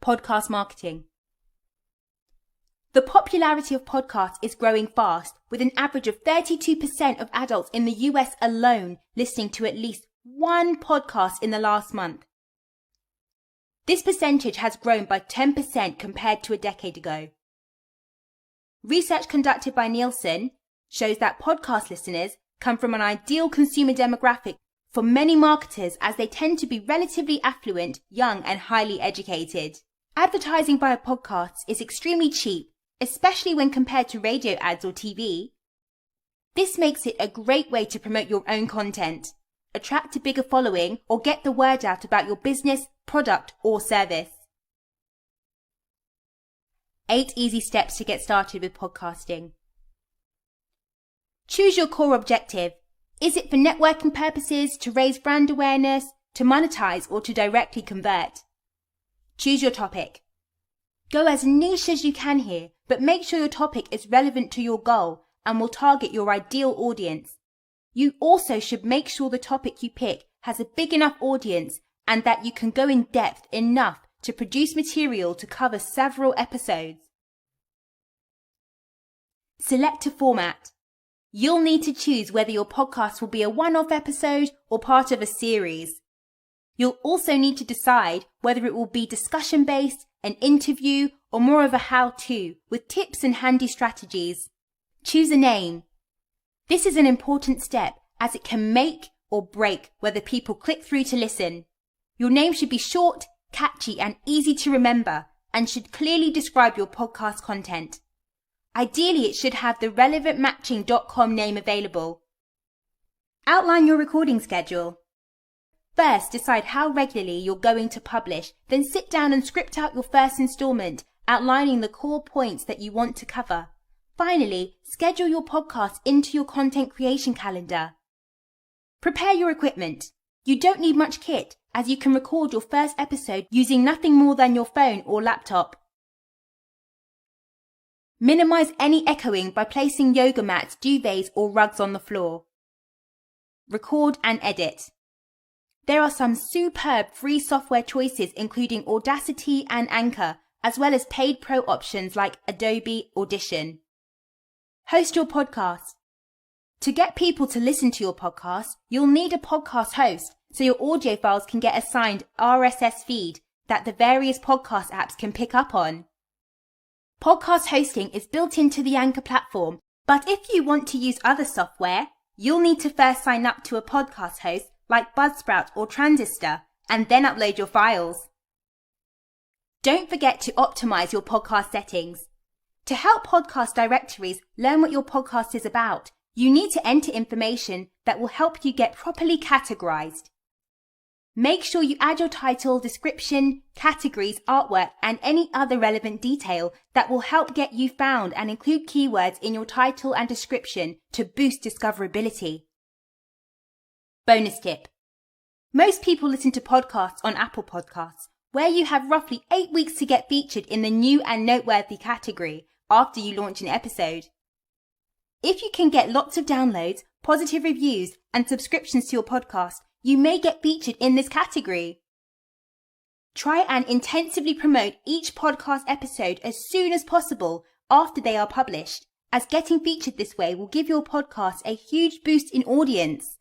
Podcast marketing. The popularity of podcasts is growing fast, with an average of 32% of adults in the US alone listening to at least one podcast in the last month. This percentage has grown by 10% compared to a decade ago. Research conducted by Nielsen shows that podcast listeners come from an ideal consumer demographic for many marketers, as they tend to be relatively affluent, young and highly educated. Advertising via podcasts is extremely cheap, especially when compared to radio ads or TV. This makes it a great way to promote your own content, attract a bigger following, or get the word out about your business, product or service. 8 easy steps to get started with podcasting. Choose your core objective. Is it for networking purposes, to raise brand awareness, to monetize, or to directly convert? Choose your topic. Go as niche as you can here, but make sure your topic is relevant to your goal and will target your ideal audience. You also should make sure the topic you pick has a big enough audience and that you can go in depth enough to produce material to cover several episodes. Select a format. You'll need to choose whether your podcast will be a one-off episode or part of a series. You'll also need to decide whether it will be discussion-based, an interview, or more of a how-to with tips and handy strategies. Choose a name. This is an important step, as it can make or break whether people click through to listen. Your name should be short, catchy, and easy to remember, and should clearly describe your podcast content. Ideally, it should have the relevant matching.com name available. Outline your recording schedule. First, decide how regularly you're going to publish, then sit down and script out your first installment, outlining the core points that you want to cover. Finally, schedule your podcast into your content creation calendar. Prepare your equipment. You don't need much kit, as you can record your first episode using nothing more than your phone or laptop. Minimize any echoing by placing yoga mats, duvets, or rugs on the floor. Record and edit. There are some superb free software choices including Audacity and Anchor, as well as paid pro options like Adobe Audition. Host your podcast. To get people to listen to your podcast, you'll need a podcast host so your audio files can get assigned RSS feed that the various podcast apps can pick up on. Podcast hosting is built into the Anchor platform, but if you want to use other software, you'll need to first sign up to a podcast host like Buzzsprout or Transistor, and then upload your files. Don't forget to optimize your podcast settings. To help podcast directories learn what your podcast is about, you need to enter information that will help you get properly categorized. Make sure you add your title, description, categories, artwork, and any other relevant detail that will help get you found, and include keywords in your title and description to boost discoverability. Bonus tip. Most people listen to podcasts on Apple Podcasts, where you have roughly 8 weeks to get featured in the new and noteworthy category after you launch an episode. If you can get lots of downloads, positive reviews, and subscriptions to your podcast, you may get featured in this category. Try and intensively promote each podcast episode as soon as possible after they are published, as getting featured this way will give your podcast a huge boost in audience.